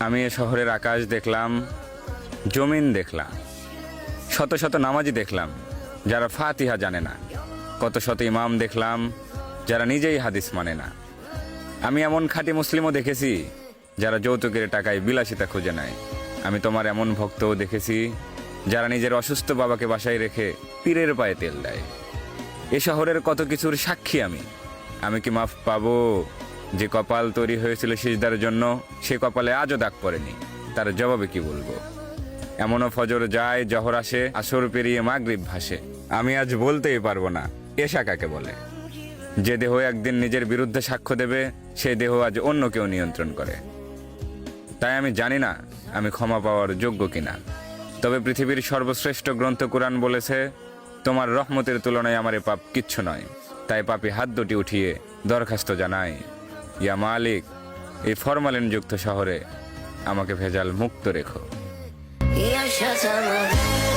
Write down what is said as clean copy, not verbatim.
আমি এ শহরের আকাশ দেখলাম, জমিন দেখলাম, শত শত নামাজি দেখলাম যারা ফাতিহা জানে না, কত শত ইমাম দেখলাম যারা নিজেই হাদিস মানে না। আমি এমন খাঁটি মুসলিমও দেখেছি যারা যৌতুকের টাকায় বিলাসিতা খুঁজে নেয়। আমি তোমার এমন ভক্তও দেখেছি যারা নিজের অসুস্থ বাবাকে বাসায় রেখে পীরের পায়ে তেল দেয়। এ শহরের কত কিছুর সাক্ষী আমি কি মাফ পাবো? যে কপাল তৈরি হয়েছিল সিজদার জন্য, সে কপালে আজও দাগ পড়েনি, তার জবাবে কি বলবো? এমনও ফজর যায়, জহর আসে, আসর পেরিয়ে মাগরিব ভাসে, আমি আজ বলতেই পারবো না এশা কাকে বলে। যে দেহ একদিন নিজের বিরুদ্ধে সাক্ষ্য দেবে, সে দেহ আজ অন্য কেউ নিয়ন্ত্রণ করে। তাই আমি জানি না আমি ক্ষমা পাওয়ার যোগ্য কিনা। তবে পৃথিবীর সর্বশ্রেষ্ঠ গ্রন্থ কুরআন বলেছে, তোমার রহমতের তুলনায় আমার এ পাপ কিচ্ছু নয়। তাই পাপী হাত দুটি উঠিয়ে দরখাস্ত জানাই, ইয়া মালিক, এই ফরমালিনযুক্ত শহরে আমাকে ভেজাল মুক্ত রেখো। Ya shazama